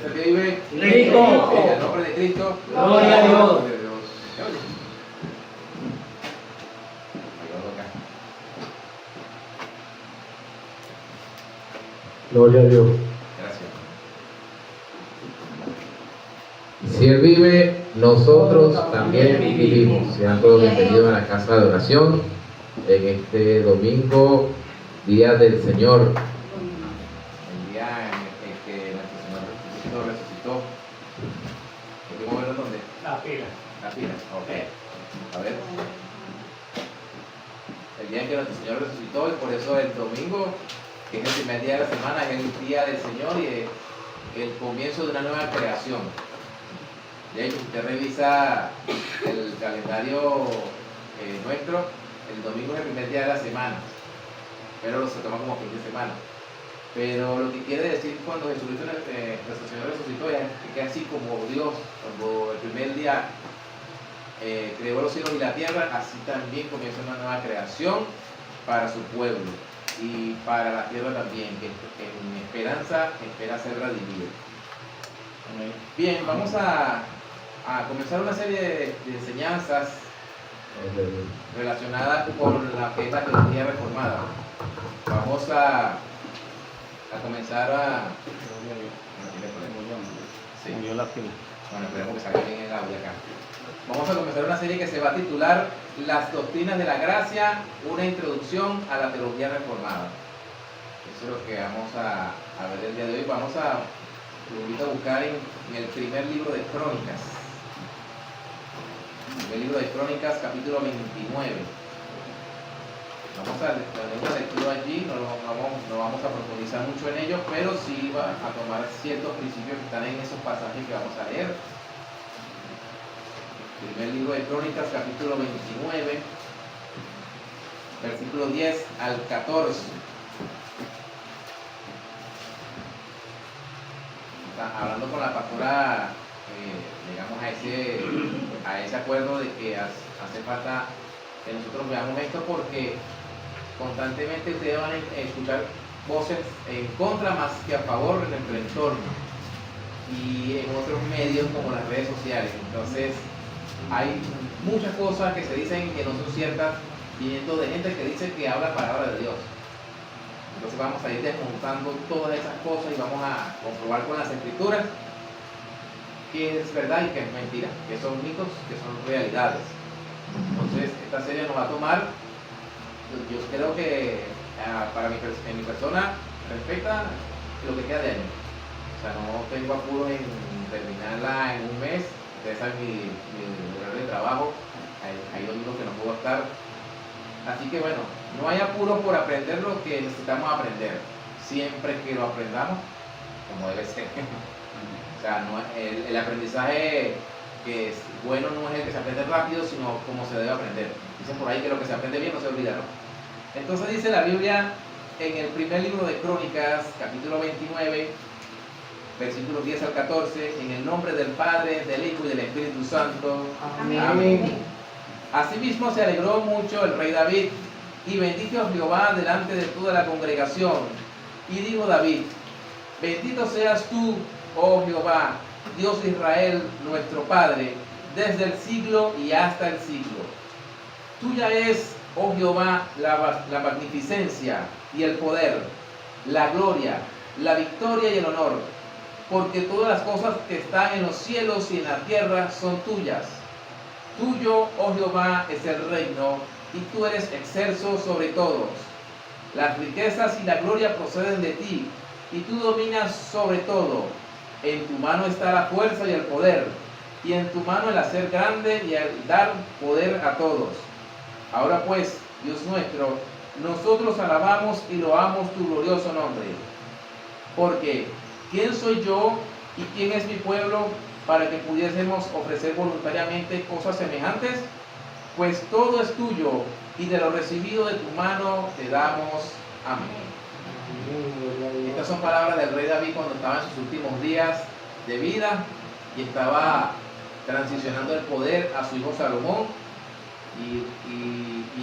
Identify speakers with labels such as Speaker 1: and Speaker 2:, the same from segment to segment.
Speaker 1: el que vive.
Speaker 2: Cristo.
Speaker 1: En el nombre de Cristo.
Speaker 2: Gloria a Dios.
Speaker 1: Gloria a Dios. ¿Me oye? Ayúdalo acá.
Speaker 3: Gloria a Dios.
Speaker 1: Gracias.
Speaker 3: Si Él vive, nosotros también vivimos. Sean todos bienvenidos a la casa de oración en este domingo, día del Señor.
Speaker 1: El día en el que nuestro Señor Jesucristo resucitó. ¿Podemos verlo dónde?
Speaker 2: La pila.
Speaker 1: La pila. Ok. A ver. El día en que nuestro Señor resucitó, y por eso el domingo, que es el primer día de la semana, es el día del Señor y el comienzo de una nueva creación. De hecho, si usted revisa el calendario nuestro, el domingo es el primer día de la semana, pero se toma como fin de semana. Pero lo que quiere decir cuando Jesucristo, nuestro Señor resucitó, es que así como Dios, cuando el primer día creó los cielos y la tierra, así también comienza una nueva creación para su pueblo y para la tierra también, que en esperanza espera ser redimido. Bien, vamos a comenzar una serie de enseñanzas relacionadas con la que es la teología reformada. Vamos a comenzar a... Sí.
Speaker 2: Murió la pila.
Speaker 1: Bueno, esperemos que salga bien el audio acá. Vamos a comenzar una serie que se va a titular Las doctrinas de la gracia, una introducción a la teología reformada. Eso es lo que vamos a ver el día de hoy. Lo invito a buscar en el primer libro de Crónicas. El libro de Crónicas, capítulo 29. Vamos a leer una lectura allí, no vamos a profundizar mucho en ello, pero sí va a tomar ciertos principios que están en esos pasajes que vamos a leer. Primer libro de Crónicas, capítulo 29, versículo 10 al 14. Hablando con la pastora, llegamos a ese acuerdo de que hace falta que nosotros veamos esto, porque constantemente ustedes van a escuchar voces en contra más que a favor en nuestro entorno y en otros medios como las redes sociales. Entonces hay muchas cosas que se dicen que no son ciertas, viniendo de gente que dice que habla palabra de Dios. Entonces vamos a ir desmontando todas esas cosas y vamos a comprobar con las escrituras que es verdad y que es mentira, que son mitos, que son realidades. Entonces esta serie nos va a tomar, yo creo que en mi persona respecta lo que queda de año. O sea, no tengo apuro en terminarla en un mes. Ustedes saben mi horario de trabajo, hay domingos que no puedo estar. Así que bueno, no hay apuro por aprender lo que necesitamos aprender, siempre que lo aprendamos como debe ser. O sea, el aprendizaje que es bueno no es el que se aprende rápido, sino como se debe aprender. Dicen por ahí que lo que se aprende bien no se olvida, ¿no? Entonces dice la Biblia en el primer libro de Crónicas, capítulo 29, versículos 10 al 14, en el nombre del Padre, del Hijo y del Espíritu Santo.
Speaker 2: Amén.
Speaker 1: Amén. Asimismo se alegró mucho el rey David y bendijo a Jehová delante de toda la congregación. Y dijo David: bendito seas tú, oh Jehová, Dios de Israel, nuestro Padre, desde el siglo y hasta el siglo. Tuya es, oh Jehová, la magnificencia y el poder, la gloria, la victoria y el honor, porque todas las cosas que están en los cielos y en la tierra son tuyas. Tuyo, oh Jehová, es el reino, y tú eres excelso sobre todos. Las riquezas y la gloria proceden de ti, y tú dominas sobre todo. En tu mano está la fuerza y el poder, y en tu mano el hacer grande y el dar poder a todos. Ahora pues, Dios nuestro, nosotros alabamos y loamos tu glorioso nombre. Porque, ¿quién soy yo y quién es mi pueblo para que pudiésemos ofrecer voluntariamente cosas semejantes? Pues todo es tuyo, y de lo recibido de tu mano te damos. Amén. Estas son palabras del rey David cuando estaba en sus últimos días de vida y estaba transicionando el poder a su hijo Salomón, y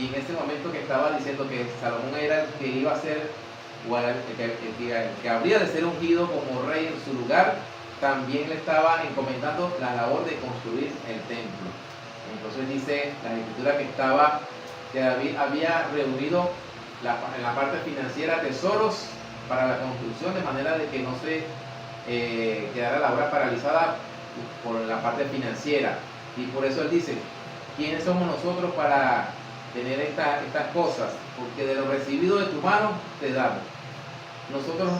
Speaker 1: en ese momento que estaba diciendo que Salomón era el que iba a ser, o el que habría de ser ungido como rey en su lugar, también le estaba encomendando la labor de construir el templo. Entonces dice la escritura que David había reunido en la parte financiera tesoros para la construcción, de manera de que no se quedara la obra paralizada por la parte financiera. Y por eso él dice, ¿quiénes somos nosotros para tener estas cosas? Porque de lo recibido de tu mano te damos. Nosotros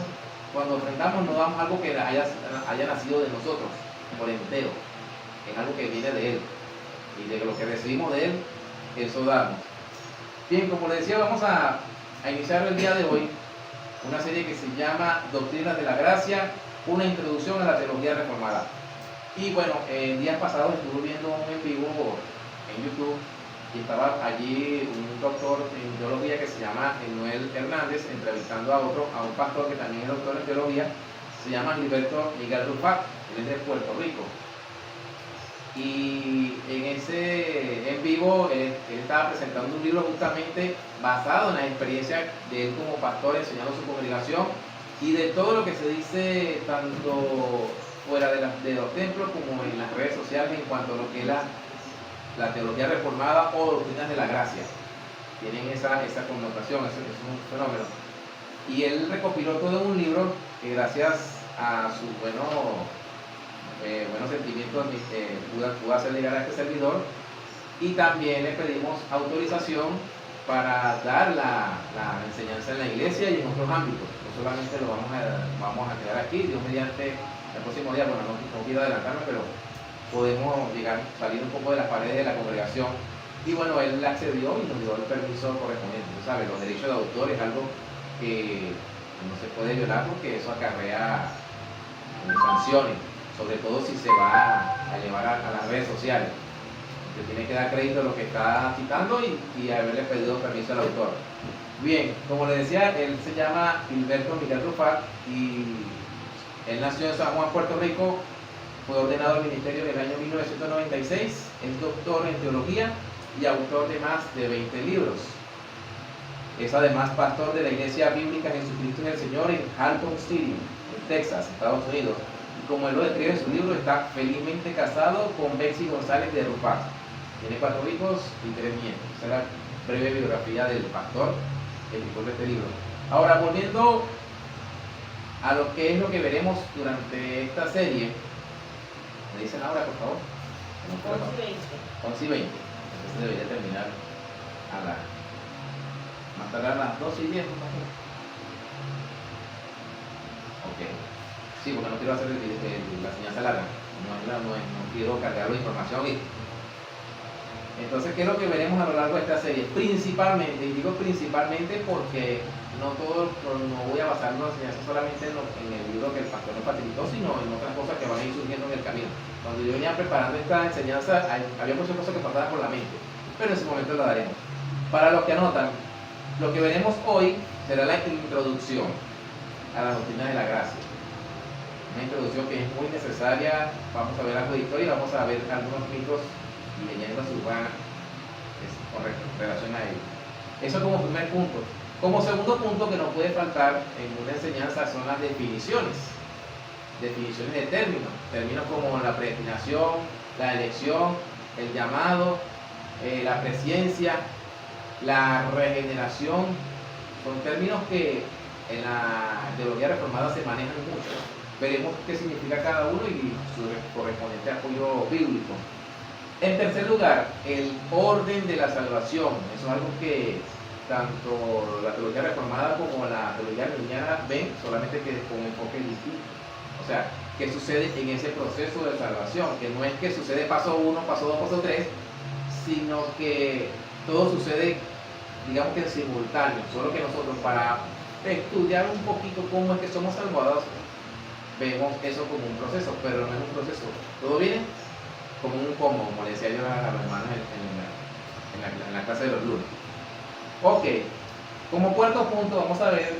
Speaker 1: cuando ofrendamos no damos algo que haya nacido de nosotros por entero, es algo que viene de él, y de lo que recibimos de él, eso damos. Bien, como les decía, vamos a iniciar el día de hoy una serie que se llama Doctrinas de la Gracia, una introducción a la teología reformada. Y bueno, el día pasado estuve viendo un en vivo en YouTube y estaba allí un doctor en teología que se llama Emanuel Hernández entrevistando a un pastor que también es doctor en teología, se llama Gilberto Miguel Rufac, él es de Puerto Rico. Y en ese en vivo él estaba presentando un libro justamente basado en la experiencia de él como pastor enseñando a su congregación y de todo lo que se dice tanto fuera de los templos como en las redes sociales en cuanto a lo que es la teología reformada o doctrinas de la gracia. Tienen esa connotación, es un fenómeno. Y él recopiló todo en un libro que gracias a su buenos sentimientos pudo hacer llegar a este servidor, y también le pedimos autorización para dar la enseñanza en la iglesia y en otros ámbitos. No solamente lo vamos a quedar aquí, Dios mediante el próximo día, bueno, no quiero adelantarme, pero podemos salir un poco de las paredes de la congregación. Y bueno, él accedió y nos dio el permiso correspondiente. ¿Sabe? Los derechos de autor es algo que no se puede violar porque eso acarrea sanciones, sobre todo si se va a llevar a las redes sociales. Se tiene que dar crédito a lo que está citando y haberle pedido permiso al autor. Bien, como les decía, él se llama Gilberto Miguel Rufac y él nació en San Juan, Puerto Rico, fue ordenado al ministerio en el año 1996, es doctor en teología y autor de más de 20 libros. Es además pastor de la Iglesia Bíblica Jesucristo en el Señor en Halton City, en Texas, Estados Unidos. Y como él lo describe en su libro, está felizmente casado con Betsy González de Rufac. Tiene 4 hijos y 3 nietos. Esa es la breve biografía del pastor que escribió este libro. Ahora, volviendo a lo que es lo que veremos durante esta serie, ¿me dicen ahora, por favor? 11 y 20. Entonces debería terminar más tarde a las 2 y 10, ¿no? Ok. Sí, porque no quiero hacer la enseñanza larga. No quiero cargar la información. Entonces, ¿qué es lo que veremos a lo largo de esta serie? Principalmente, y digo principalmente porque no voy a basar la enseñanza solamente en el libro que el pastor nos facilitó, sino en otras cosas que van a ir surgiendo en el camino. Cuando yo venía preparando esta enseñanza, había muchas cosas que pasaban por la mente, pero en ese momento la daremos. Para los que anotan, lo que veremos hoy será la introducción a la doctrina de la gracia. Una introducción que es muy necesaria. Vamos a ver algo de historia y vamos a ver algunos mitos y leyendas urbanas con relación a ello. Eso como primer punto. Como segundo punto que no puede faltar en una enseñanza son las definiciones de términos como la predestinación, la elección, el llamado, la presciencia, la regeneración. Son términos que en la teología reformada se manejan mucho. Veremos qué significa cada uno y su correspondiente apoyo bíblico. En tercer lugar, el orden de la salvación. Eso es algo que tanto la teología reformada como la teología arminiana ven, solamente que con enfoque distinto. O sea, ¿qué sucede en ese proceso de salvación? Que no es que sucede paso 1, paso 2, paso 3, sino que todo sucede, digamos que en simultáneo. Solo que nosotros, para estudiar un poquito cómo es que somos salvados, vemos eso como un proceso, pero no es un proceso. Todo viene como un combo, como le decía yo a los hermanos en la clase de los lunes. Ok, como cuarto punto vamos a ver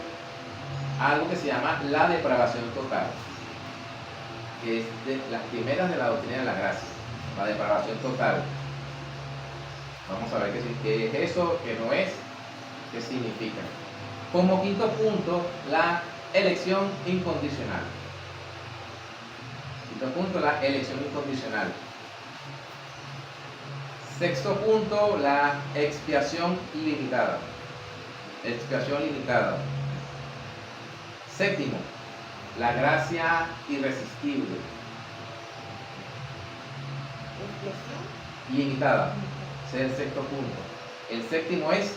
Speaker 1: algo que se llama la depravación total, que es de las primeras de la doctrina de la gracia, la depravación total. Vamos a ver qué es eso, qué no es, qué significa. Como quinto punto, la elección incondicional. Quinto punto, la elección incondicional. Sexto punto, la expiación ilimitada. Expiación limitada. Séptimo, la gracia irresistible. Limitada. Ese es el sexto punto. El séptimo es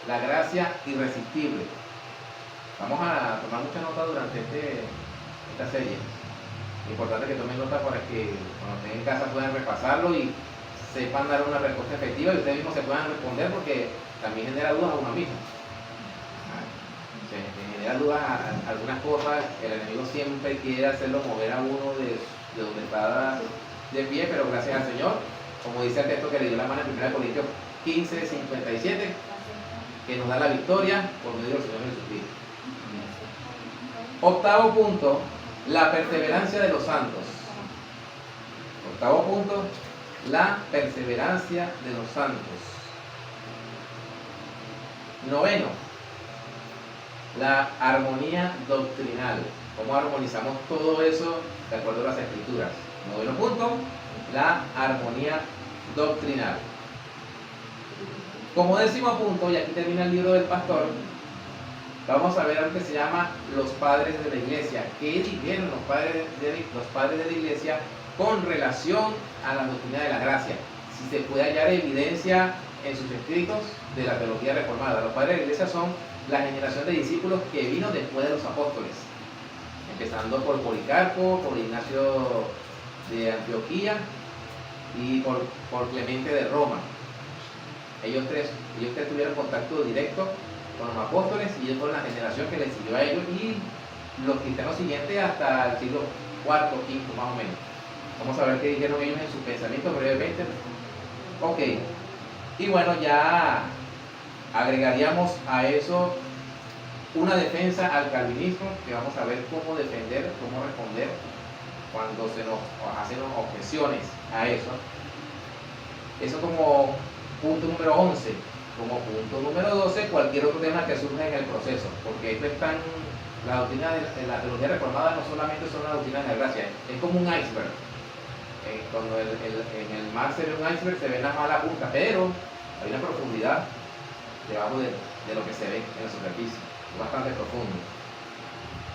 Speaker 1: la gracia irresistible. Vamos a tomar mucha nota durante esta serie. Es importante que tomen nota para que cuando estén en casa puedan repasarlo y sepan dar una respuesta efectiva y ustedes mismos se puedan responder, porque también genera dudas a uno mismo. Se genera dudas a algunas cosas. El enemigo siempre quiere hacerlo mover a uno de donde está de pie, pero gracias al Señor, como dice el texto que le dio la mano en 1 Corintios 15:57, que nos da la victoria por medio del Señor Jesucristo. Octavo punto, la perseverancia de los santos. Octavo punto, la perseverancia de los santos. Noveno, la armonía doctrinal. ¿Cómo armonizamos todo eso de acuerdo a las Escrituras? Noveno punto, la armonía doctrinal. Como décimo punto, y aquí termina el libro del pastor, vamos a ver algo que se llama los padres de la iglesia. ¿Qué dijeron los padres de la iglesia con relación a la doctrina de la gracia? Si se puede hallar evidencia en sus escritos de la teología reformada. Los padres de la iglesia son la generación de discípulos que vino después de los apóstoles, empezando por Policarpo, por Ignacio de Antioquía y por Clemente de Roma. Ellos tres tuvieron contacto directo con los apóstoles y ellos fueron la generación que les siguió a ellos, y los cristianos siguientes hasta el siglo IV, V más o menos. Vamos a ver qué dijeron ellos en su pensamiento brevemente. Ok, y bueno, ya agregaríamos a eso una defensa al calvinismo, que vamos a ver cómo defender, cómo responder cuando se nos hacen objeciones a eso. Eso como punto número 11. Como punto número 12, cualquier otro tema que surja en el proceso, porque esto es tan, la doctrina de la teología reformada no solamente son las doctrinas de la gracia, es como un iceberg. Cuando en el mar se ve un iceberg, se ve la mala punta, pero hay una profundidad debajo de lo que se ve en la superficie, es bastante profundo.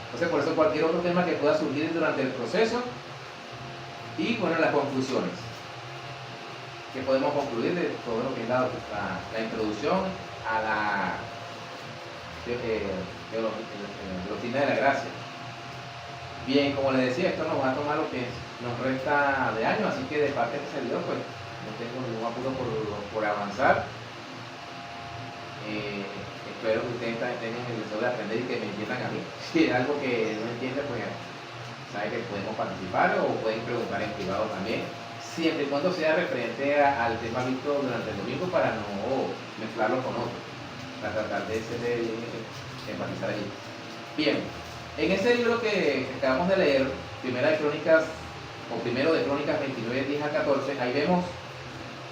Speaker 1: Entonces, por eso cualquier otro tema que pueda surgir durante el proceso, y bueno, las conclusiones que podemos concluir de todo lo que es la introducción a la doctrina de la gracia. Bien, como les decía, esto nos va a tomar lo que nos resta de año, así que de parte de este servidor, pues no tengo ningún apuro por avanzar. Espero que ustedes tengan el deseo de aprender y que me entiendan a mí. Si hay algo que no entienden, pues saben que podemos participar o pueden preguntar en privado también, siempre y cuando sea referente al tema visto durante el domingo, para no mezclarlo con otro, para tratar de enfatizar allí. Bien, en ese libro que acabamos de leer, Primero de Crónicas 29, 10 a 14, ahí vemos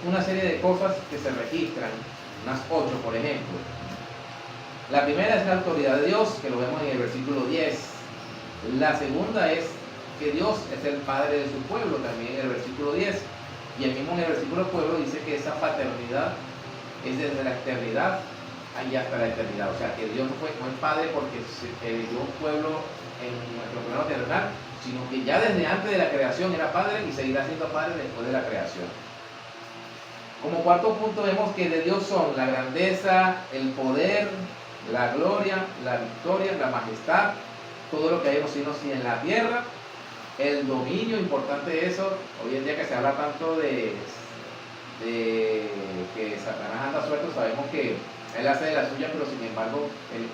Speaker 1: una serie de cosas que se registran, unas 8 por ejemplo. La primera es la autoridad de Dios, que lo vemos en el versículo 10. La segunda es que Dios es el Padre de su pueblo, también en el versículo 10. Y el mismo en el versículo pueblo dice que esa paternidad es desde la eternidad y hasta la eternidad. O sea, que Dios no es Padre porque se eligió un pueblo en nuestro plano terrenal, sino que ya desde antes de la creación era Padre y seguirá siendo Padre después de la creación. Como cuarto punto vemos que de Dios son la grandeza, el poder, la gloria, la victoria, la majestad, todo lo que hay en los cielos y en la tierra, el dominio, importante eso, hoy en día que se habla tanto de que Satanás anda suelto, sabemos que él hace de la suya, pero sin embargo el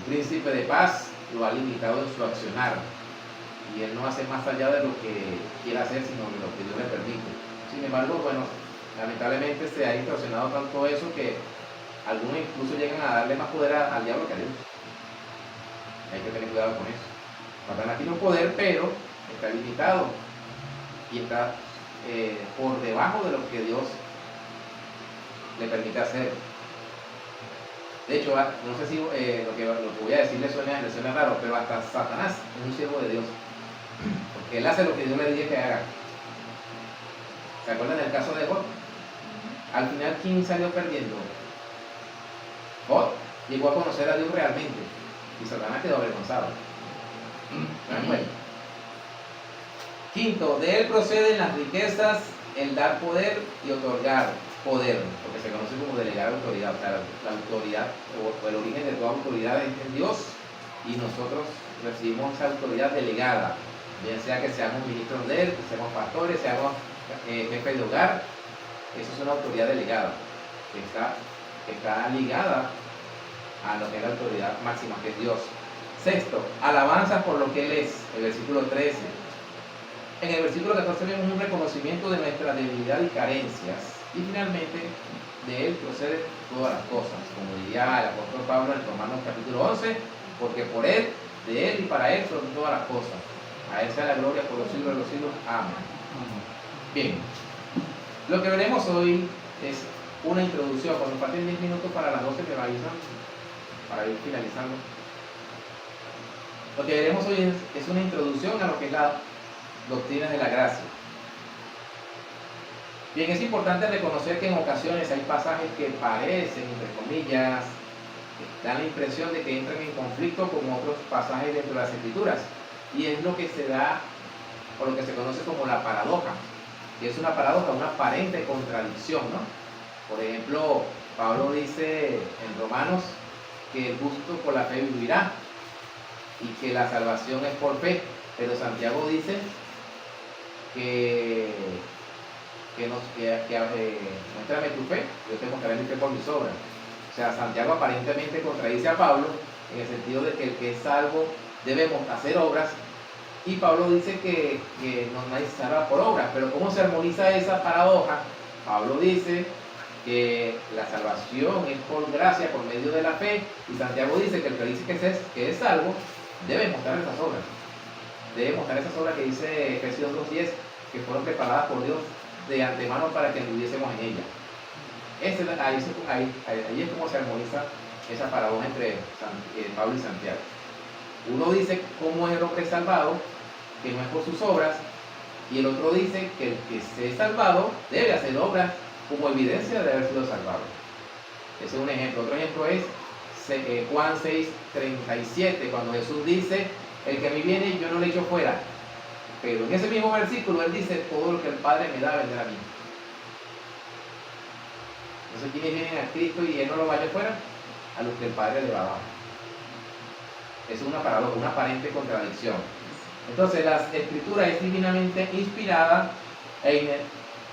Speaker 1: príncipe de paz lo ha limitado en su accionar, y él no hace más allá de lo que quiere hacer, sino de lo que Dios le permite. Sin embargo, bueno, lamentablemente se ha distorsionado tanto eso que algunos incluso llegan a darle más poder al diablo que a Dios. Hay que tener cuidado con eso. Satanás tiene un poder, pero está limitado y está por debajo de lo que Dios le permite hacer. De hecho, no sé si lo que voy a decir le suena raro, pero hasta Satanás es un siervo de Dios. Porque él hace lo que Dios le dice que haga. ¿Se acuerdan del caso de Job? Al final, ¿quién salió perdiendo? Job llegó a conocer a Dios realmente y Satanás quedó avergonzado. ¿Se dan cuenta? Quinto, de él proceden las riquezas, el dar poder y otorgar poder, porque se conoce como delegar autoridad. O sea, la autoridad o el origen de toda autoridad es en Dios y nosotros recibimos esa autoridad delegada, bien sea que seamos ministros de él, que seamos pastores, seamos jefes de hogar. Eso es una autoridad delegada que está ligada a lo que es la autoridad máxima, que es Dios. Sexto, alabanza por lo que Él es, el versículo 13. En el versículo 14 vemos un reconocimiento de nuestra debilidad y carencias. Y finalmente, de Él proceden todas las cosas, como diría el apóstol Pablo en Romanos capítulo 11, porque por Él, de Él y para Él son todas las cosas. A Él sea la gloria por los siglos de los siglos. Amén. Bien, lo que veremos hoy es una introducción. Cuando falten 10 minutos para las 12 me avisan para ir finalizando. Lo que veremos hoy es una introducción a lo que es la doctrina de la gracia. Bien, es importante reconocer que en ocasiones hay pasajes que parecen, entre comillas, que dan la impresión de que entran en conflicto con otros pasajes dentro de las Escrituras. Y es lo que se da, o lo que se conoce como la paradoja, que es una paradoja, una aparente contradicción, ¿no? Por ejemplo, Pablo dice en Romanos que el justo por la fe vivirá y que la salvación es por fe, pero Santiago dice que muéstrame tu fe, yo te mostraré mi fe por mis obras. O sea, Santiago aparentemente contradice a Pablo en el sentido de que el que es salvo debemos hacer obras, y Pablo dice que nadie se salva por obras. Pero ¿cómo se armoniza esa paradoja? Pablo dice que la salvación es por gracia, por medio de la fe, y Santiago dice que el que dice que es salvo debe mostrar esas obras. Debe mostrar esas obras que dice Efesios 2:10, que fueron preparadas por Dios de antemano para que anduviésemos en ella. Ahí es como se armoniza esa paradoja entre Pablo y Santiago. Uno dice cómo es el hombre salvado, que no es por sus obras, y el otro dice que el que se es salvado debe hacer obras como evidencia de haber sido salvado. Ese es un ejemplo. Otro ejemplo es Juan 6:37, cuando Jesús dice: el que a mí viene yo no le echo fuera. Pero en ese mismo versículo él dice: todo lo que el Padre me da vendrá a mí. Entonces, ¿quiénes vienen a Cristo y él no lo vaya fuera? A los que el Padre le va a dar. Es una paradoja, una aparente contradicción. Entonces, la Escritura es divinamente inspirada,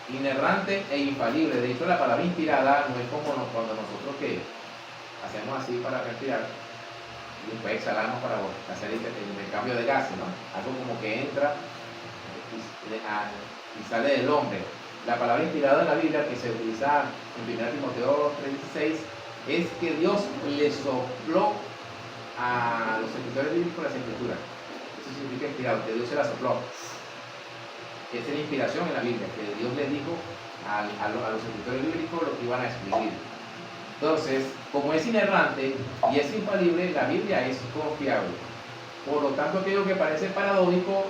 Speaker 1: inerrante e infalible. De hecho, la palabra inspirada no es como cuando nosotros que hacemos así para respirar y después exhalamos para hacer el intercambio de gases, ¿no? Algo como que entra y sale del hombre. La palabra inspirada en la Biblia, que se utiliza en 1 Timoteo 3:16, es que Dios le sopló a los escritores bíblicos las escrituras. Eso significa inspirado, que Dios se la sopló. Esa es la inspiración en la Biblia, que Dios les dijo a los escritores bíblicos lo que iban a escribir. Entonces, como es inerrante y es infalible, la Biblia es confiable. Por lo tanto, aquello que parece paradójico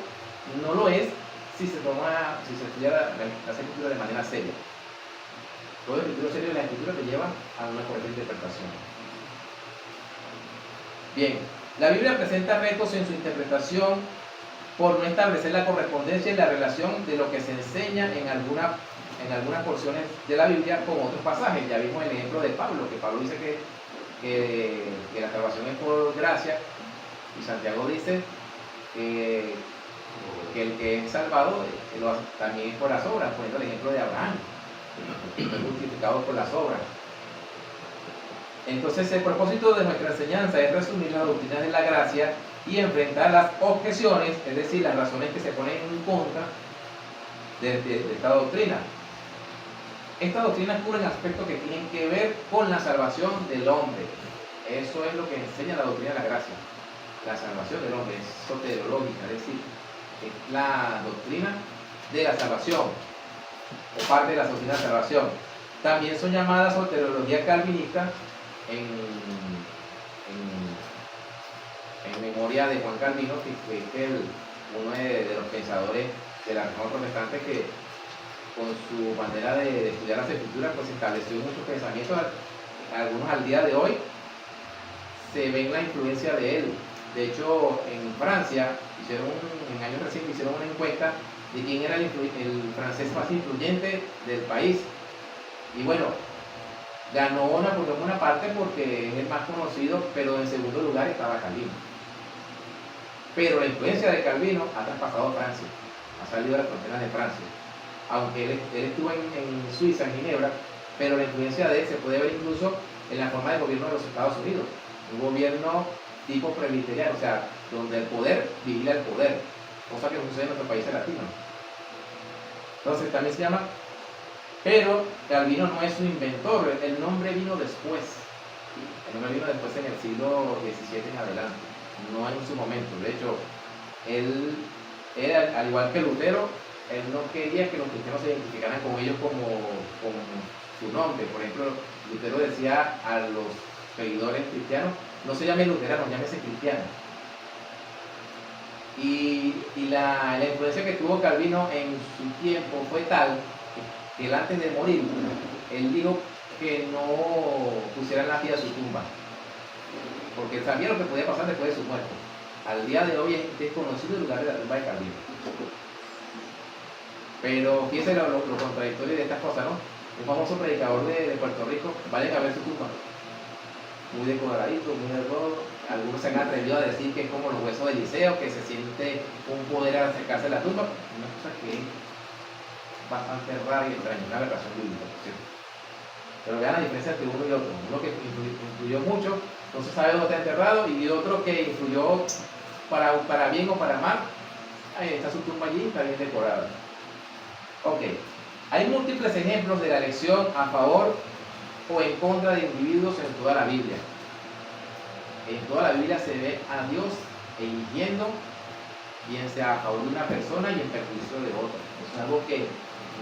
Speaker 1: no lo es si se estudia las escrituras de manera seria. Todo el escritura serio de la escritura te lleva a una correcta interpretación. Bien, la Biblia presenta retos en su interpretación por no establecer la correspondencia y la relación de lo que se enseña en algunas porciones de la Biblia con otros pasajes. Ya vimos el ejemplo de Pablo, que Pablo dice que la salvación es por gracia, y Santiago dice que el que es salvado también es por las obras, poniendo el ejemplo de Abraham, que fue justificado por las obras. Entonces, el propósito de nuestra enseñanza es resumir la doctrina de la gracia y enfrentar las objeciones, es decir, las razones que se ponen en contra de esta doctrina. Esta doctrina cubre aspectos que tienen que ver con la salvación del hombre. Eso es lo que enseña la doctrina de la gracia. La salvación del hombre es soteriológica, es decir, es la doctrina de la salvación, o parte de la doctrina de la salvación. También son llamadas soteriología calvinista en memoria de Juan Calvino, que fue el uno de los pensadores de la Reforma Protestante que con su manera de estudiar las escrituras pues estableció muchos pensamientos, algunos al día de hoy se ven la influencia de él. De hecho, en Francia, en años recientes hicieron una encuesta de quién era el francés más influyente del país. Y bueno, ganó Napoleón una parte porque es el más conocido, pero en segundo lugar estaba Calvino. Pero la influencia de Calvino ha traspasado Francia, ha salido de las fronteras de Francia. Aunque él estuvo en Suiza, en Ginebra, pero la influencia de él se puede ver incluso en la forma de gobierno de los Estados Unidos. Un gobierno tipo presbiteriano, o sea, donde el poder vigila el poder, cosa que no sucede en nuestros países latinos. Entonces también se llama, pero Calvino no es su inventor, el nombre vino después. El nombre vino después en el siglo XVII en adelante, no en su momento. De hecho, él era, al igual que Lutero, él no quería que los cristianos se identificaran con ellos como su nombre. Por ejemplo, Lutero decía a los seguidores cristianos, no se llame luterano, llámese cristiano. Y la influencia que tuvo Calvino en su tiempo fue tal que él, antes de morir, él dijo que no pusieran la lápida a su tumba, porque él sabía lo que podía pasar después de su muerte. Al día de hoy es desconocido el lugar de la tumba de Calvino. Pero fíjense lo contradictorio de estas cosas, ¿no? Un famoso predicador de Puerto Rico, vayan a ver su tumba. Muy decoradito, muy de todo. Algunos se han atrevido a decir que es como los huesos de Eliseo, que se siente un poder al acercarse a la tumba. Una cosa que es bastante rara y extraña, una aberración bíblica, por cierto. Pero vean la diferencia entre uno y otro. Uno que influyó mucho, no se sabe dónde está enterrado, y otro que influyó para bien o para mal. Ahí está su tumba allí, está bien decorada. Ok, hay múltiples ejemplos de la elección a favor o en contra de individuos en toda la Biblia. En toda la Biblia se ve a Dios eligiendo, bien sea a favor de una persona y en perjuicio de otra. Es algo que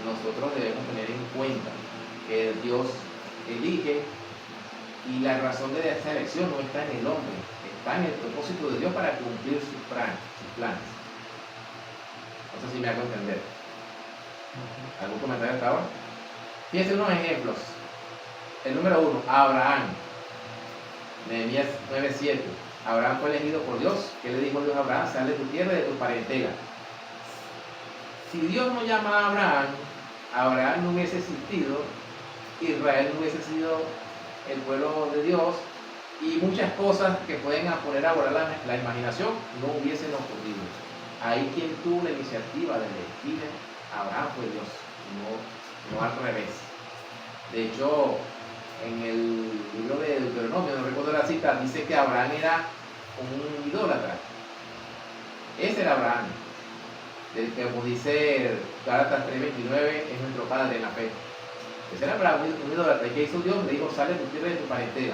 Speaker 1: nosotros debemos tener en cuenta, que Dios elige y la razón de esa elección no está en el hombre, está en el propósito de Dios para cumplir sus planes. No sé si me hago entender. ¿Algún comentario hasta ahora? Fíjense unos ejemplos. El número 1, Abraham. Nehemías 9:7. Abraham fue elegido por Dios. ¿Qué le dijo Dios a Abraham? Sal de tu tierra y de tu parentela. Si Dios no llama a Abraham, Abraham no hubiese existido, Israel no hubiese sido el pueblo de Dios, y muchas cosas que pueden poner a volar la imaginación no hubiesen ocurrido. Ahí quien tuvo la iniciativa de elegir a Abraham fue Dios, no al revés. De hecho, en el libro de Deuteronomio, no recuerdo la cita, dice que Abraham era un idólatra. Ese era Abraham, del que, como dice Gálatas 3:29, es nuestro padre en la fe. Ese era Abraham, un idólatra. ¿Y qué hizo Dios? Le dijo, sale de tu tierra y de tu parentela,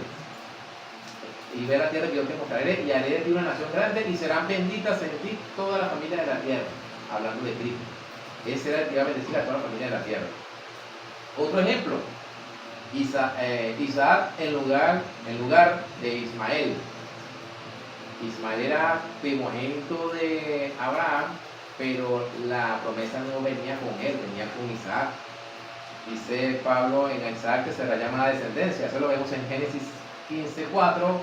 Speaker 1: y ve la tierra que yo te mostraré, y haré de ti una nación grande, y serán benditas en ti todas las familias de la tierra. Hablando de Cristo. Ese era el que iba a bendecir a toda la familia de la tierra. Otro ejemplo, Isaac en lugar de Ismael. Ismael era primogénito de Abraham, pero la promesa no venía con él, venía con Isaac. Dice Pablo en Isaac que será llamada descendencia. Eso lo vemos en Génesis 15:4,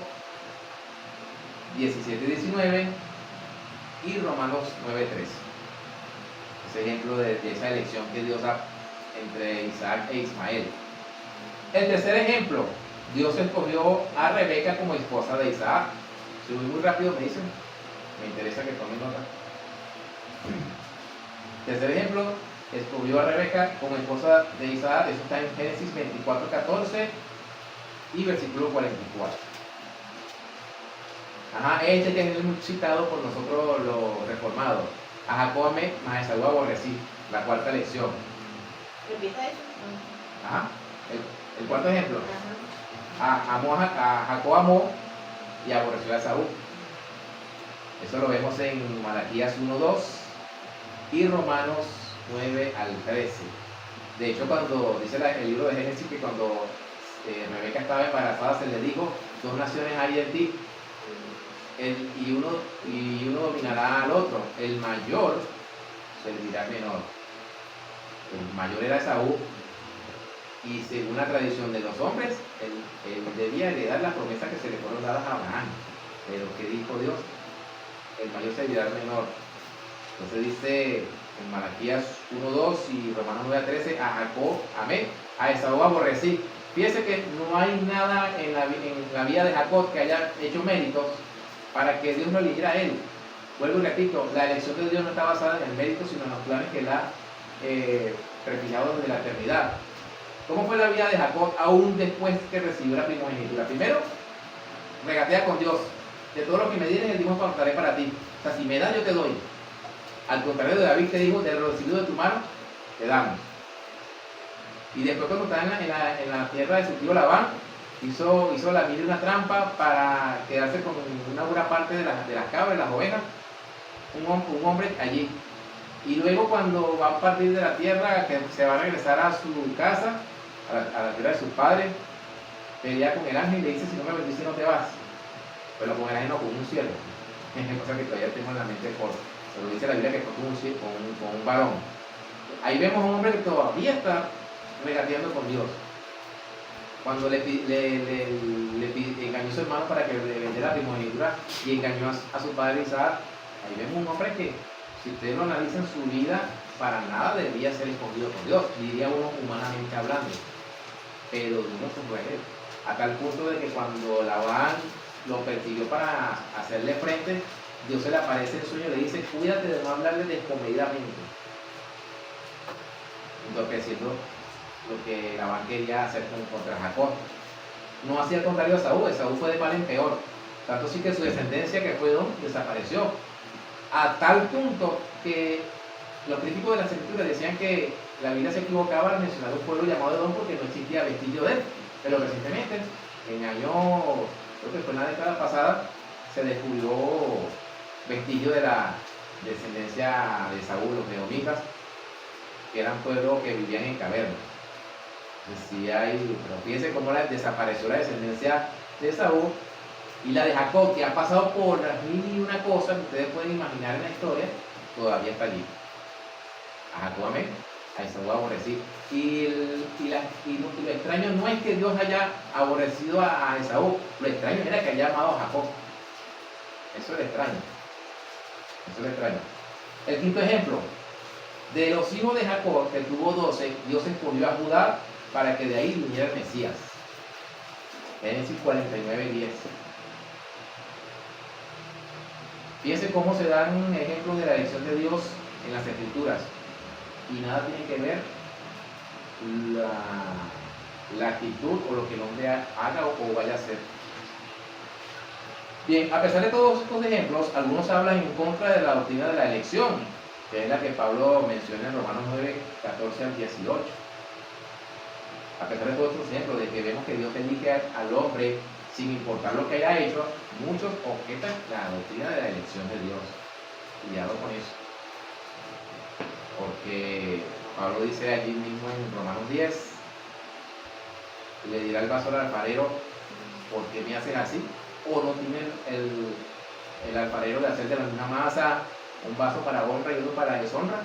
Speaker 1: 17:19 y Romanos 9:13. Ese ejemplo de esa elección que Dios da entre Isaac e Ismael. El tercer ejemplo, Dios escogió a Rebeca como esposa de Isaac. Si voy muy rápido me dicen, me interesa que tomen nota. Tercer ejemplo, escogió a Rebeca como esposa de Isaac. Eso está en Génesis 24:14 y versículo 44. Este que es muy citado por nosotros los reformados. A Jacob amé, mas a Esaú aborrecí. La cuarta elección.
Speaker 2: ¿Repita eso?
Speaker 1: El cuarto ejemplo. A Jacob amó y aborreció a Esaú. Eso lo vemos en Malaquías 1:2 y Romanos 9:13. De hecho, cuando dice el libro de Génesis que cuando Rebeca estaba embarazada se le dijo, 2 naciones hay en ti. y uno dominará al otro. El mayor servirá al menor. El mayor era Esaú, y según la tradición de los hombres, él debía heredar las promesas que se le fueron dadas a Abraham. Pero ¿qué dijo Dios? El mayor servirá al menor. Entonces dice en Malaquías 1:2 y Romanos 9:13, a Jacob amé, a Esaú aborrecí. Fíjese que no hay nada en la vida de Jacob que haya hecho méritos para que Dios lo eligiera a él. Vuelvo y repito, la elección de Dios no está basada en el mérito, sino en los planes que él ha prefijado desde la eternidad. ¿Cómo fue la vida de Jacob aún después que recibió la primogenitura? Primero, regatea con Dios. De todo lo que me dieres, el mismo apartaré para ti. O sea, si me das, yo te doy. Al contrario de David, que dijo, de lo recibido de tu mano, te damos. Y después, cuando está en la tierra de su tío Labán, hizo la mil una trampa para quedarse con una buena parte de las cabras, de las ovejas, un hombre allí. Y luego, cuando va a partir de la tierra, que se va a regresar a su casa, a la tierra de sus padres, pelea con el ángel y le dice, si no me bendices no te vas. Pero con el ángel no, con un cielo. Es cosa que todavía tengo en la mente corta. Pero dice la Biblia que fue con un varón. Ahí vemos a un hombre que todavía está regateando con Dios. Cuando le engañó a su hermano para que le vendiera la primogenitura y engañó a su padre Isaac, ahí vemos un hombre que, si ustedes lo analizan, su vida para nada debería ser escondido con Dios, diría uno humanamente hablando. Pero Dios no fue él. A tal punto de que cuando Labán lo persiguió para hacerle frente, Dios se le aparece en sueño y le dice, cuídate de no hablarle descomedidamente. Entorpeciendo lo que Labán quería hacer contra Jacob. No hacía el contrario a Esaú. Esaú fue de mal en peor. Tanto sí que su descendencia, que fue Edom, desapareció. A tal punto que los críticos de la Escritura decían que la Biblia se equivocaba al mencionar un pueblo llamado Edom porque no existía vestigio de él. Pero recientemente, en año, creo que fue en la década pasada, se descubrió vestigio de la descendencia de Saúl, los edomitas, que eran pueblos que vivían en cavernas. Entonces, sí hay, pero fíjense cómo desapareció la descendencia de Saúl y la de Jacob, que ha pasado por las mil y una cosas que ustedes pueden imaginar en la historia, todavía está allí. A Jacob amé, a Esaú aborrecí. Y lo extraño no es que Dios haya aborrecido a Esaú, lo extraño era que haya amado a Jacob. Eso es extraño. Eso es extraño. El quinto ejemplo, de los hijos de Jacob, que tuvo 12, Dios escogió a Judá para que de ahí viniera el Mesías. Génesis 49:10. Fíjense cómo se dan ejemplos de la elección de Dios en las Escrituras. Y nada tiene que ver la actitud o lo que el hombre haga o vaya a hacer. Bien, a pesar de todos estos ejemplos, algunos hablan en contra de la doctrina de la elección, que es la que Pablo menciona en Romanos 9:14-18. A pesar de todos estos ejemplos de que vemos que Dios elige al hombre sin importar lo que haya hecho, muchos objetan la doctrina de la elección de Dios. Cuidado con eso. Porque Pablo dice allí mismo en Romanos 10, le dirá el vaso al alfarero, ¿por qué me haces así? ¿O no tiene el alfarero de hacer de la misma masa un vaso para honra y otro para deshonra?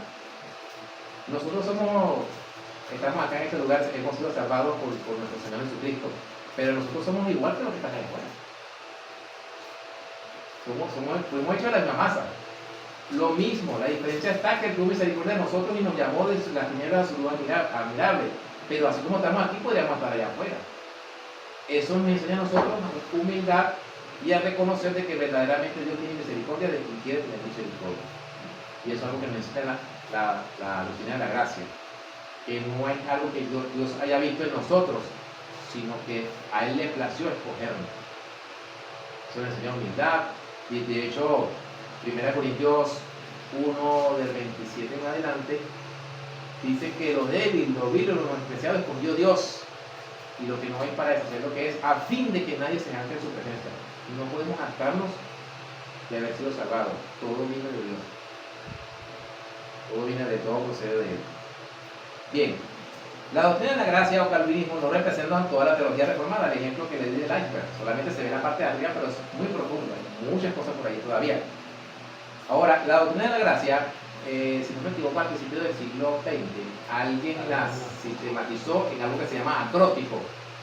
Speaker 1: Nosotros estamos acá en este lugar, hemos sido salvados por nuestro Señor Jesucristo, pero nosotros somos igual que los que están ahí afuera. Fuimos hechos de la misma masa. Lo mismo, la diferencia está que tuvo misericordia de nosotros y nos llamó de las tinieblas a su luz admirable. Pero así como estamos aquí, podríamos estar allá afuera. Eso nos enseña a nosotros humildad y a reconocer de que verdaderamente Dios tiene misericordia de quien quiere tener misericordia. Y eso es algo que nos enseña la doctrina de la gracia. Que no es algo que Dios haya visto en nosotros, sino que a Él le plació escogernos. Eso nos enseña humildad. Y de hecho, 1 Corintios 1 del 27 en adelante, dice que lo débil, lo vil, lo despreciado escogió Dios, y lo que no hay para deshacer lo que es, a fin de que nadie se jacte en su presencia. Y no podemos jactarnos de haber sido salvados. Todo viene de Dios. Todo viene de todo, procede de Él. Bien, La doctrina de la gracia o calvinismo no representan toda la teología reformada, el ejemplo que le di del iceberg, solamente se ve la parte de arriba, pero es muy profundo, hay muchas cosas por ahí todavía. Ahora, la doctrina de la gracia, si no me equivoco, al principio del siglo XX, alguien la sistematizó en algo que se llama acróstico.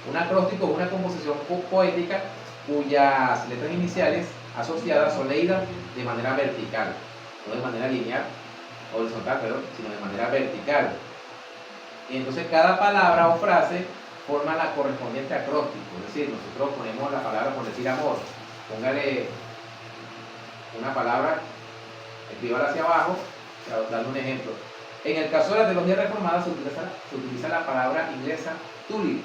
Speaker 1: Un acróstico es una composición poética cuyas letras iniciales asociadas son leídas de manera vertical, no de manera lineal, horizontal, sino de manera vertical. Y entonces cada palabra o frase forma la correspondiente acróstico, es decir, nosotros ponemos la palabra por decir amor, póngale una palabra, escríbala hacia abajo, dando un ejemplo. En el caso de la teología reformada se utiliza la palabra inglesa tulip,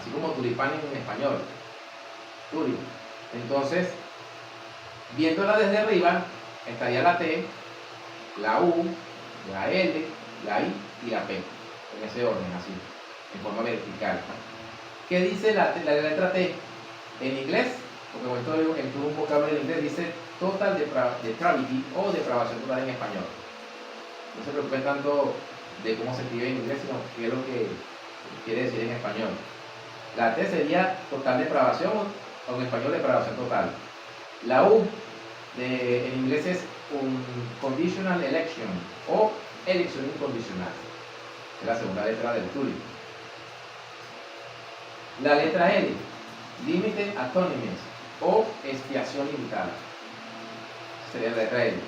Speaker 1: así como tulipán en español, tulip. Entonces, viéndola desde arriba, estaría la T, la U, la L, la I y la P, en ese orden, así, en forma vertical. ¿Qué dice la letra T? En inglés, porque esto es un vocabulario en inglés, dice total depravity o depravación total en español. No se preocupen tanto de cómo se escribe en inglés, sino qué es lo que quiere decir en español. La T sería total depravación o en español depravación total. La U en inglés es un conditional election o elección incondicional. Es la segunda letra del tulip. La letra L, limited atonement o expiación limitada. Sería la letra L.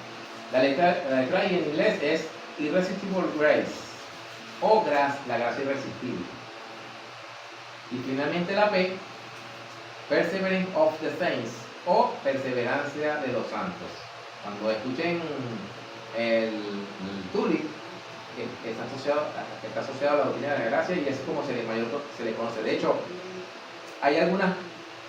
Speaker 1: La letra I en inglés es irresistible grace o la gracia irresistible. Y finalmente la P, perseverance of the saints o perseverancia de los santos. Cuando escuchen el tulip, que está asociado a la doctrina de la gracia, y es como se le conoce. De hecho, hay algunas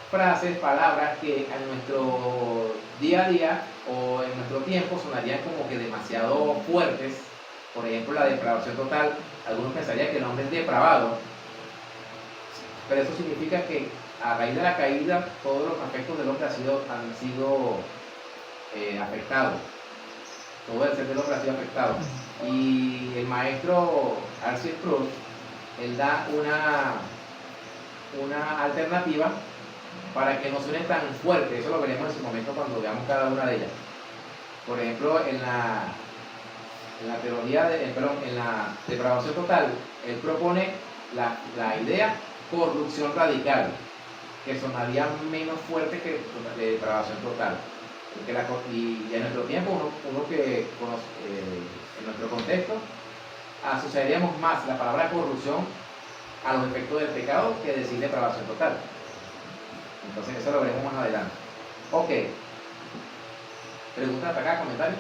Speaker 1: frases, palabras que en nuestro día a día o en nuestro tiempo sonarían como que demasiado fuertes. Por ejemplo, la depravación total. Algunos pensarían que el hombre es depravado, pero eso significa que a raíz de la caída todos los aspectos del hombre han sido afectados. Todo el ser del hombre ha sido afectado. Y el maestro R.C. Sproul, él da una alternativa para que no suene tan fuerte. Eso lo veremos en su momento cuando veamos cada una de ellas. Por ejemplo, en la teoría en la depravación total, él propone la idea corrupción radical, que sonaría menos fuerte que depravación total. Y en nuestro tiempo, uno que conoce, en nuestro contexto, asociaríamos más la palabra corrupción a los efectos del pecado que decir depravación total. Entonces eso lo veremos más adelante. Ok. ¿Preguntas hasta acá? ¿Comentarios?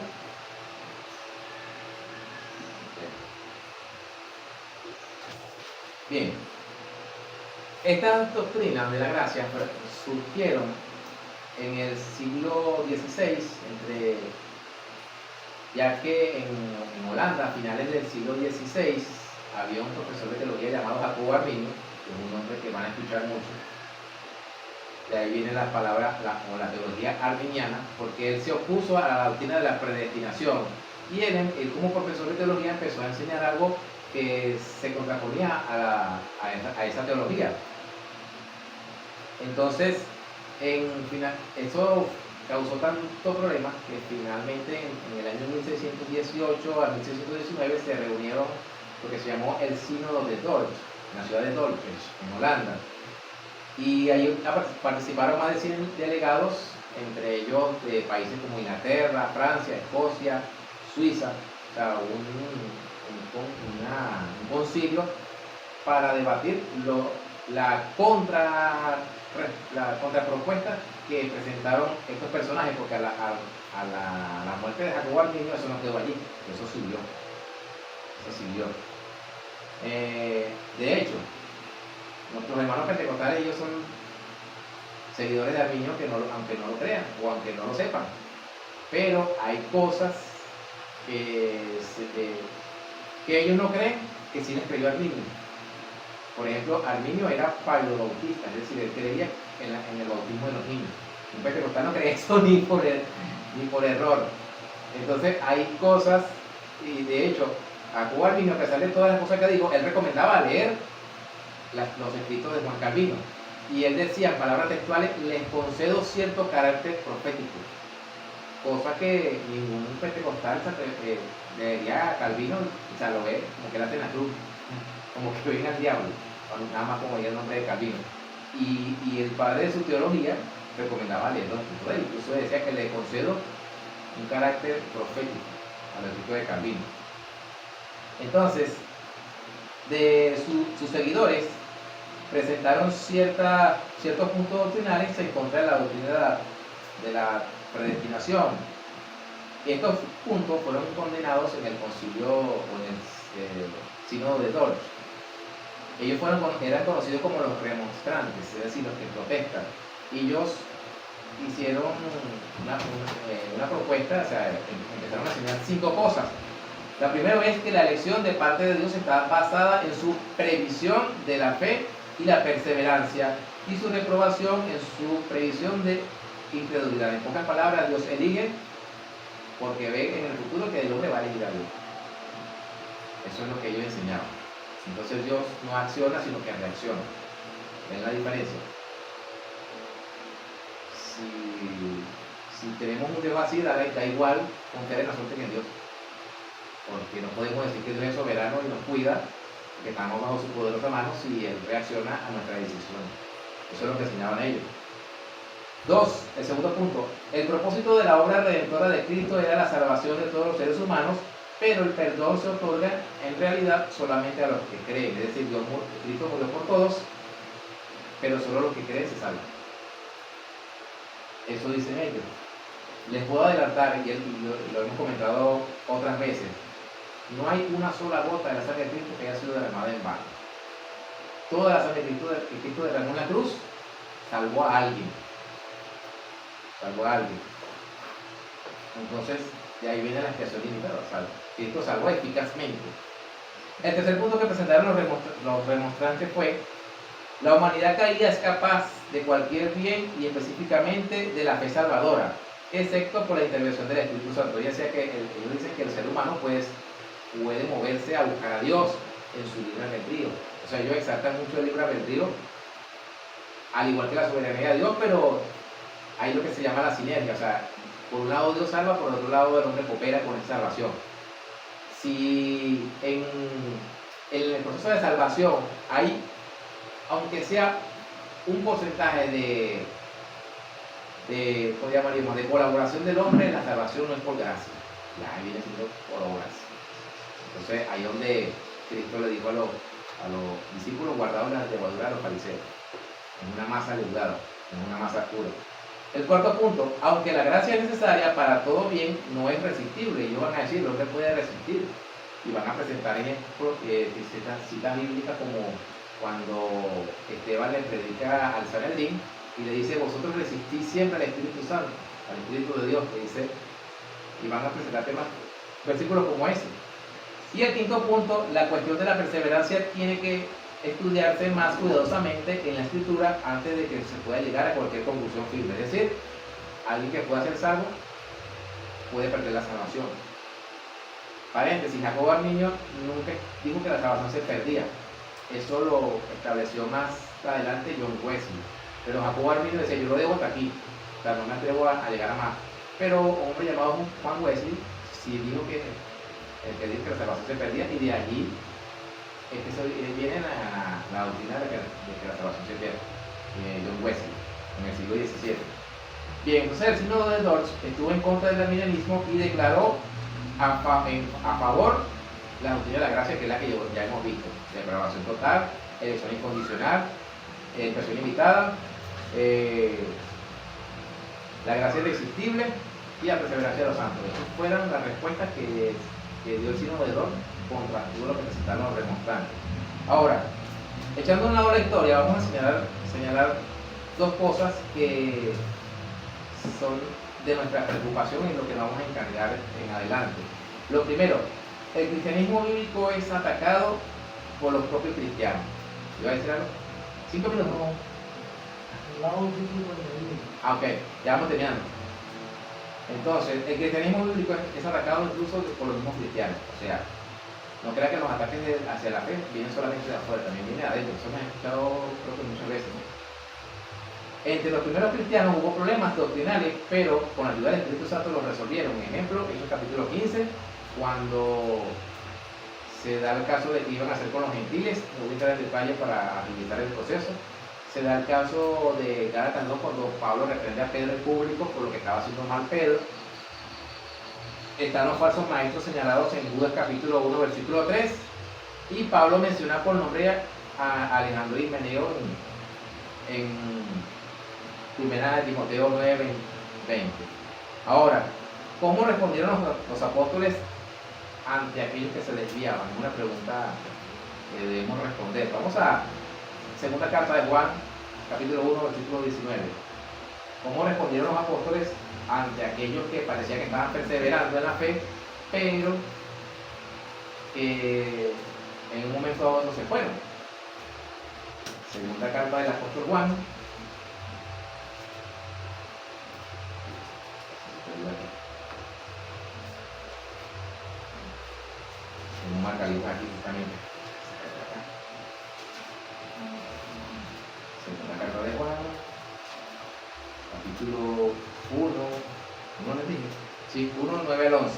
Speaker 1: Bien. Estas doctrinas de la gracia surgieron en el siglo XVI, ya que en Holanda, a finales del siglo XVI, había un profesor de teología llamado Jacobo Arminio, que es un nombre que van a escuchar mucho. De ahí viene la palabra, o la teología arminiana, porque él se opuso a la doctrina de la predestinación. Y él como profesor de teología empezó a enseñar algo que se contraponía a esa teología. Entonces, eso causó tanto problema que finalmente en el año 1618 a 1619 se reunieron lo que se llamó el Sínodo de Dordrecht, en la ciudad de Dordrecht, en Holanda. Y ahí participaron más de 100 delegados, entre ellos de países como Inglaterra, Francia, Escocia, Suiza, o sea, un concilio para debatir la contrapropuesta que presentaron estos personajes, porque a la muerte de Jacobo Arminio eso no quedó allí, eso siguió. De hecho, nuestros hermanos pentecostales, ellos son seguidores de Arminio, aunque no lo crean o aunque no lo sepan, pero hay cosas que ellos no creen que sí les creyó Arminio. Por ejemplo, Arminio era paleobautista, es decir, él creía en el bautismo de los niños. Un pentecostal no cree eso ni por error. Entonces hay cosas, y de hecho, Jacobo Arminio, a pesar de todas las cosas que dijo, él recomendaba leer los escritos de Juan Calvino. Y él decía, en palabras textuales, les concedo cierto carácter profético. Cosa que ningún pentecostal leería a Calvino, o sea, lo ve como que él hace en la cruz, como que oyen al diablo, nada más como oía el nombre de Calvino. Y el padre de su teología recomendaba leer los escritos de él, incluso decía que le concedo un carácter profético al escrito de Calvino. Entonces, de sus seguidores presentaron ciertos puntos doctrinales en contra de la doctrina de la predestinación. Estos puntos fueron condenados en el concilio o en el sínodo de Dort. Ellos eran conocidos como los remonstrantes, es decir, los que protestan. Ellos hicieron una propuesta, o sea, empezaron a enseñar 5 cosas. La primera es que la elección de parte de Dios está basada en su previsión de la fe y la perseverancia, y su reprobación en su previsión de incredulidad. En pocas palabras, Dios elige porque ve en el futuro que el hombre va a elegir a Dios. Eso es lo que ellos enseñaban. Entonces Dios no acciona, sino que reacciona. ¿Ven la diferencia? Si tenemos un Dios así, da igual confiar en la suerte que en Dios. Porque no podemos decir que Dios es soberano y nos cuida, que estamos bajo su poderosa mano si Él reacciona a nuestra decisión. Eso es lo que enseñaban ellos. 2. El segundo punto. El propósito de la obra redentora de Cristo era la salvación de todos los seres humanos, pero el perdón se otorga en realidad solamente a los que creen. Es decir, Cristo murió por todos, pero solo los que creen se salvan. Eso dicen ellos. Les puedo adelantar, y lo hemos comentado otras veces, no hay una sola gota de la sangre de Cristo que haya sido derramada en vano. Toda la sangre que Cristo derramó en la cruz salvó a alguien. Entonces, de ahí viene la expiación limitada. Cristo salvó eficazmente. El tercer punto que presentaron los remonstrantes fue: la humanidad caída es capaz de cualquier bien, y específicamente de la fe salvadora, excepto por la intervención del Espíritu Santo. Ellos dicen que el ser humano puede moverse a buscar a Dios en su libre albedrío. O sea, ellos exaltan mucho el libre albedrío, al igual que la soberanía de Dios, pero hay lo que se llama la sinergia. O sea, por un lado Dios salva, por otro lado el hombre coopera con esa salvación. Si en el proceso de salvación hay, aunque sea un porcentaje de colaboración del hombre, la salvación no es por gracia, ya viene siendo por obras. Entonces ahí donde Cristo le dijo a los discípulos: guardados las levaduras de los fariseos, en una masa leudada, en una masa pura. El cuarto punto: aunque la gracia es necesaria para todo bien, no es resistible. Ellos van a decir: el hombre puede resistir, y van a presentar ejemplos, citas bíblicas, como cuando Esteban le predica al Sanedrín y le dice: vosotros resistís siempre al Espíritu Santo, al Espíritu de Dios, le dice, y van a presentar versículos como ese. Y el quinto punto: la cuestión de la perseverancia tiene que estudiarse más cuidadosamente en la Escritura antes de que se pueda llegar a cualquier conclusión firme. Es decir, alguien que pueda ser salvo puede perder la salvación. Paréntesis: Jacobo Arminio nunca dijo que la salvación se perdía. Eso lo estableció más adelante John Wesley. Pero Jacobo Arminio decía: yo lo debo hasta aquí, o sea, no me atrevo a llegar a más. Pero un hombre llamado Juan Wesley sí dijo que la salvación se perdía, y de allí viene la doctrina de que la salvación se pierde. John Wesley, en el siglo XVII. Bien, entonces el sínodo de Dort estuvo en contra del arminianismo y declaró a favor la doctrina de la gracia, que es la que ya hemos visto: depravación total, elección incondicional, expresión limitada, la gracia irresistible y la perseverancia de los santos. Esas fueron las respuestas que dio el sínodo de Dort contra todo lo que presentaron los remonstrantes. Ahora, echando a un lado la historia, vamos a señalar 2 cosas que son de nuestra preocupación y lo que nos vamos a encargar en adelante. Lo primero: el cristianismo bíblico es atacado por los propios cristianos. ¿Iba a decir algo? 5 minutos. Ok, ya vamos terminando. Entonces, el cristianismo bíblico es atacado incluso por los mismos cristianos. O sea, No crea que los ataques hacia la fe vienen solamente de afuera, también viene de adentro. Eso me he escuchado creo que muchas veces, ¿no? Entre los primeros cristianos hubo problemas doctrinales, pero con la ayuda del Espíritu Santo los resolvieron. Ejemplo, en el capítulo 15, cuando se da el caso de que iban a hacer con los gentiles, no voy a entrar en detalle para agilizar el proceso. Se da el caso de Gálatas 2, cuando Pablo reprende a Pedro en público por lo que estaba haciendo mal Pedro. Están los falsos maestros señalados en Judas capítulo 1, versículo 3. Y Pablo menciona por nombre a Alejandro y Himeneo en Primera de Timoteo 9, 20. Ahora, ¿cómo respondieron los apóstoles ante aquellos que se desviaban? Es una pregunta que debemos responder. Vamos a segunda carta de Juan, capítulo 1, versículo 19. ¿Cómo respondieron los apóstoles ante aquellos que parecía que estaban perseverando en la fe, pero en un momento a otro se fueron? Segunda carta del apóstol Juan. Tengo un marcadito aquí justamente. Segunda carta de Juan, capítulo 1, ¿no les dije? Sí, 1, 9 al 11.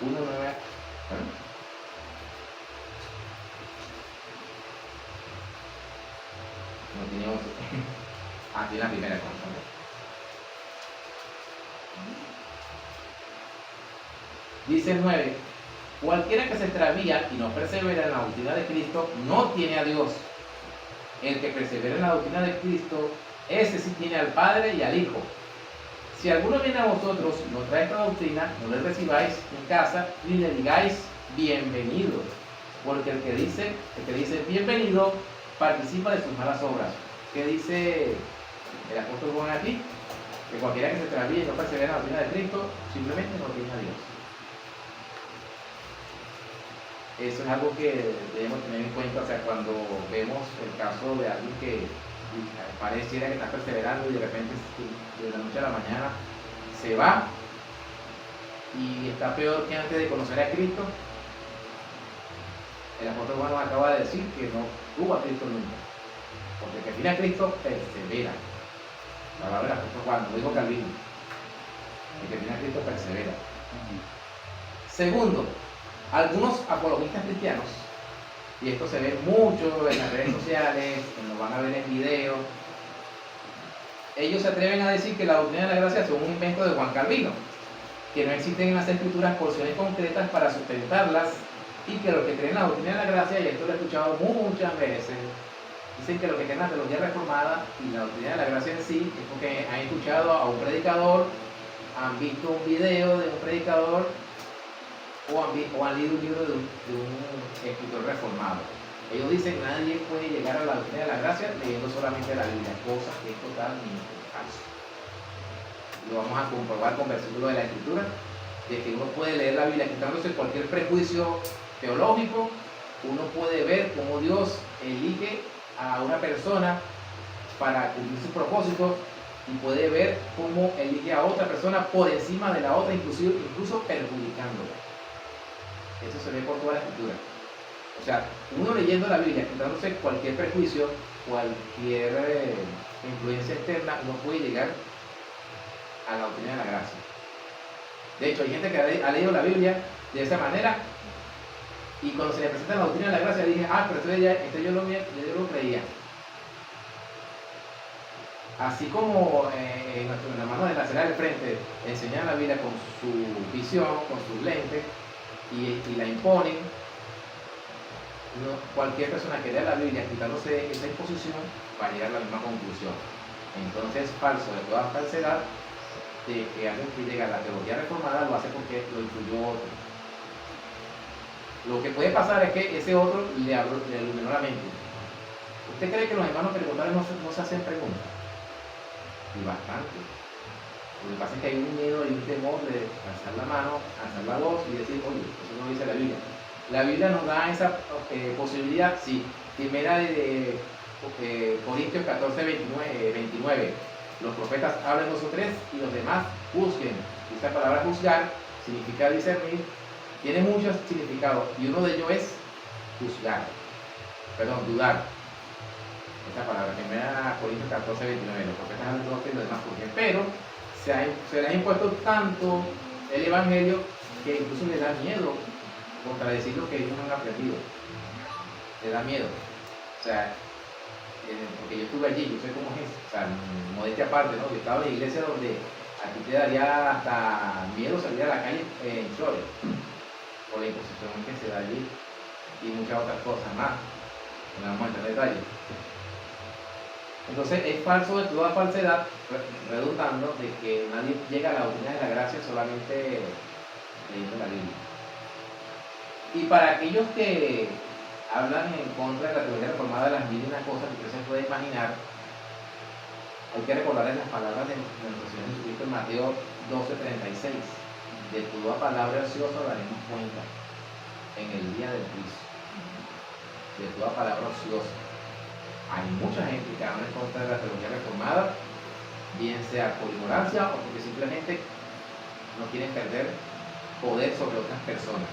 Speaker 1: 1, 9, no tiene 11. Ah, tiene la primera cosa. Dice el 9. Cualquiera que se extravía y no persevera en la doctrina de Cristo no tiene a Dios. El que persevera en la doctrina de Cristo, ese sí tiene al Padre y al Hijo. Si alguno viene a vosotros y no trae esta doctrina, no le recibáis en casa ni le digáis bienvenido, porque el que dice bienvenido participa de sus malas obras. ¿Qué dice el apóstol Juan aquí? Que cualquiera que se extravíe y no persevera en la doctrina de Cristo simplemente no tiene a Dios. Eso es algo que debemos tener en cuenta, o sea, cuando vemos el caso de alguien que pareciera que está perseverando y de repente de la noche a la mañana se va y está peor que antes de conocer a Cristo. El apóstol Juan nos acaba de decir que no tuvo a Cristo nunca, porque el que tiene a Cristo persevera. La palabra del apóstol Juan, lo dijo Calvino, el que tiene a Cristo persevera. Segundo, algunos apologistas cristianos, y esto se ve mucho en las redes sociales, lo van a ver en video, ellos se atreven a decir que la doctrina de la gracia es un invento de Juan Calvino, que no existen en las escrituras porciones concretas para sustentarlas, y que los que creen la doctrina de la gracia, y esto lo he escuchado muchas veces, dicen que los que creen la teología reformada y la doctrina de la gracia en sí es porque han escuchado a un predicador, han visto un video de un predicador o han leído un libro de un escritor reformado. Ellos dicen que nadie puede llegar a la doctrina de la gracia leyendo solamente la Biblia, cosa que es totalmente falso. Lo vamos a comprobar con versículos de la Escritura, de que uno puede leer la Biblia quitándose cualquier prejuicio teológico. Uno puede ver cómo Dios elige a una persona para cumplir su propósito y puede ver cómo elige a otra persona por encima de la otra, incluso perjudicándola. Eso se ve por toda la Escritura. O sea, uno leyendo la Biblia, quitándose cualquier prejuicio, cualquier influencia externa, no puede llegar a la doctrina de la gracia. De hecho, hay gente que ha leído la Biblia de esa manera y cuando se le presenta la doctrina de la gracia dije, pero esto yo lo creía. Así como nuestros hermanos de la Cera del Frente enseñan la Biblia con su visión, con sus lentes y la imponen, cualquier persona que lea la Biblia quitándose esa imposición va a llegar a la misma conclusión. Entonces es falso de toda falsedad de que alguien que llega a la teología reformada lo hace porque lo influyó otro. Lo que puede pasar es que ese otro le iluminó la mente. ¿Usted cree que los hermanos pentecostales no se hacen preguntas? Y bastante. Lo que pasa es que hay un miedo y un temor de alzar la mano, alzar la voz y decir, oye, eso no dice la Biblia. La Biblia nos da esa posibilidad, sí. Primera de Corintios 14, 29. los profetas hablen 2 o 3 y los demás juzguen. Esta palabra juzgar significa discernir, tiene muchos significados y uno de ellos es dudar. Esta palabra que me da Corintios 14, 29, los profetas hablan 2 o 3 y los demás juzguen. Pero se les ha impuesto tanto el evangelio que incluso les da miedo contradecir lo que ellos han aprendido. Les da miedo. O sea, porque yo estuve allí, yo sé cómo es. O sea, modestia aparte, ¿no? Yo estaba en la iglesia donde a ti te daría hasta miedo salir a la calle en shorts por la imposición que se da allí y muchas otras cosas más. No vamos a entrar en detalle. Entonces es falso de toda falsedad, redundando de que nadie llega a la doctrina de la gracia solamente leyendo la Biblia. Y para aquellos que hablan en contra de la teología reformada de las mil y una cosas que usted se puede imaginar, hay que recordarles las palabras de nuestro Señor Jesucristo en Mateo 12:36. De toda palabra ociosa daremos cuenta en el día del juicio. De toda palabra ociosa. Hay mucha gente que habla en contra de la teología reformada, bien sea por ignorancia o porque simplemente no quieren perder poder sobre otras personas.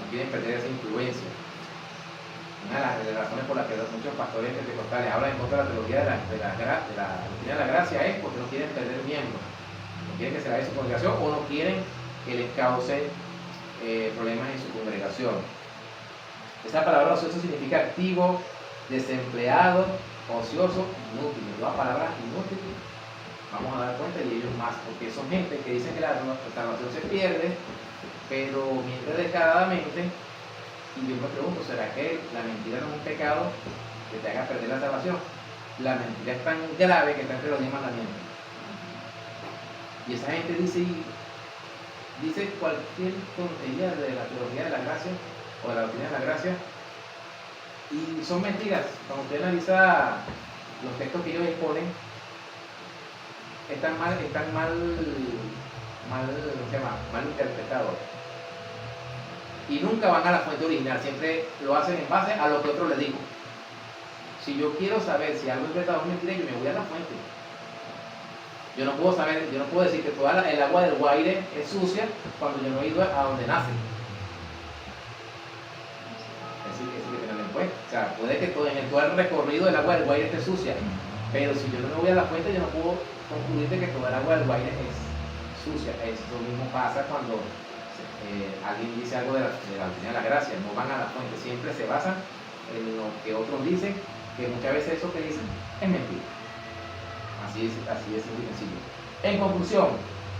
Speaker 1: No quieren perder esa influencia. Una de las razones por las que muchos pastores pentecostales hablan en contra de la teología de la doctrina de la gracia es porque no quieren perder miembros, no quieren que se vaya su congregación o no quieren que les cause problemas en su congregación. Esta palabra ocioso significa activo, desempleado, ocioso, inútil. Todas palabras inútiles, vamos a dar cuenta, y ellos más, porque son gente que dicen que la salvación se pierde, pero miente descaradamente. Y yo me pregunto, ¿será que la mentira no es un pecado que te haga perder la salvación? La mentira es tan grave que está entre los 10 mandamientos. Y esa gente dice cualquier tontería de la teología de la gracia o de la doctrina de la gracia, y son mentiras. Cuando usted analiza los textos que ellos exponen, están mal interpretados. Y nunca van a la fuente original, siempre lo hacen en base a lo que otro le digo. Si yo quiero saber si algo es verdad o mentira, yo me voy a la fuente. Yo no puedo decir que toda el agua del Guaire es sucia cuando yo no he ido a donde nace. Eso hay que tenerlo en cuenta. O sea, puede que todo el recorrido del agua del Guaire esté sucia, pero si yo no me voy a la fuente, yo no puedo concluir de que toda el agua del Guaire es sucia. Eso mismo pasa cuando alguien dice algo de la doctrina de la gracia. No van a la fuente, siempre se basan en lo que otros dicen, que muchas veces eso que dicen es mentira. Así es muy sencillo. En conclusión,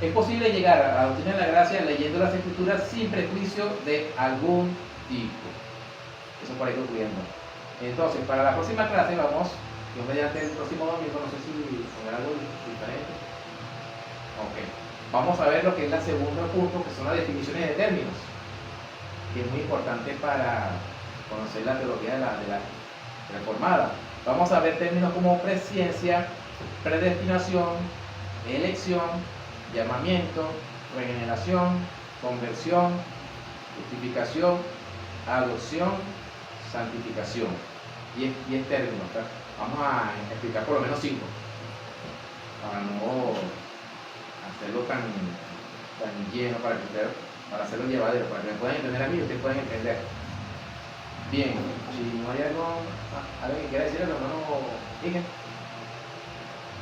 Speaker 1: es posible llegar a la doctrina de la gracia leyendo las escrituras sin prejuicio de algún tipo. Eso por ahí concluyendo. Entonces, para la próxima clase vamos, yo mediante el próximo domingo, no sé si poner algo diferente. Ok. Vamos a ver lo que es el segundo punto, que son las definiciones de términos, que es muy importante para conocer la teología de la reformada. Vamos a ver términos como presciencia, predestinación, elección, llamamiento, regeneración, conversión, justificación, adopción, santificación. Y es término, ¿tá? Vamos a explicar por lo menos 5, para no hacerlo tan lleno, para hacerlo llevadero, para que me puedan entender a mí y ustedes puedan entender. Bien, si no hay algo que quiera decir, hermano, dije.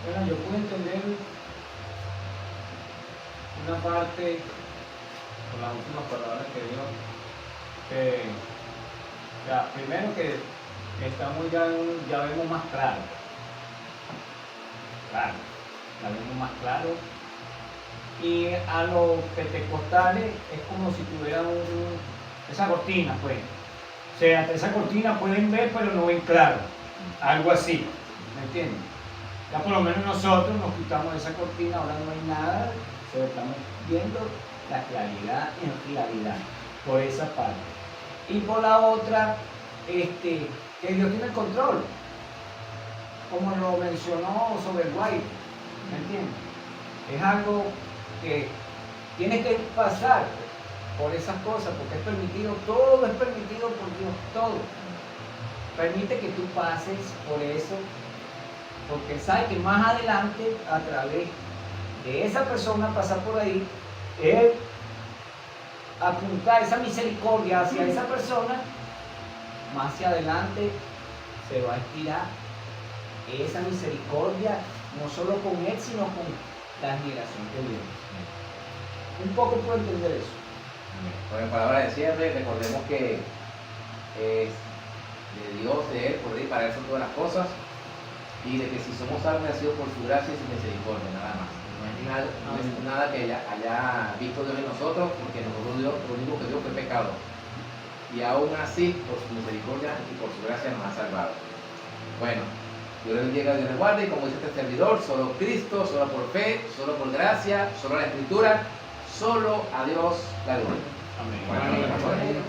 Speaker 4: Bueno, yo puedo entender una parte con las últimas palabras que dijo, que primero que estamos ya vemos más claro, ya vemos más claro, y a los pentecostales es como si tuvieran esa cortina, pues, o sea, esa cortina pueden ver pero no ven claro, algo así, ¿me entienden? Ya por lo menos nosotros nos quitamos esa cortina, ahora no hay nada, estamos viendo la claridad en claridad, por esa parte. Y por la otra, que Dios tiene el control, como lo mencionó sobre el Guaire, ¿me entiendes? Es algo que tiene que pasar por esas cosas, porque es permitido, todo es permitido por Dios, todo. Permite que tú pases por eso porque sabe que más adelante, a través de esa persona pasar por ahí, es apuntar esa misericordia hacia esa persona, más hacia adelante se va a estirar esa misericordia, no solo con él, sino con la generación que viene. Un poco puedo entender eso.
Speaker 1: Bueno, palabra de cierre, recordemos que es de Dios, de Él, por Él, para Él son todas las cosas, y de que si somos salvos ha sido por su gracia y su misericordia, nada más. No es nada que haya visto Dios en nosotros, porque nosotros lo único que Dios fue pecado. Y aún así, por su misericordia y por su gracia nos ha salvado. Bueno, Dios les bendiga, Dios les guarde, y como dice este servidor, solo Cristo, solo por fe, solo por gracia, solo la Escritura, solo a Dios la gloria.
Speaker 4: Amén.
Speaker 1: Bueno,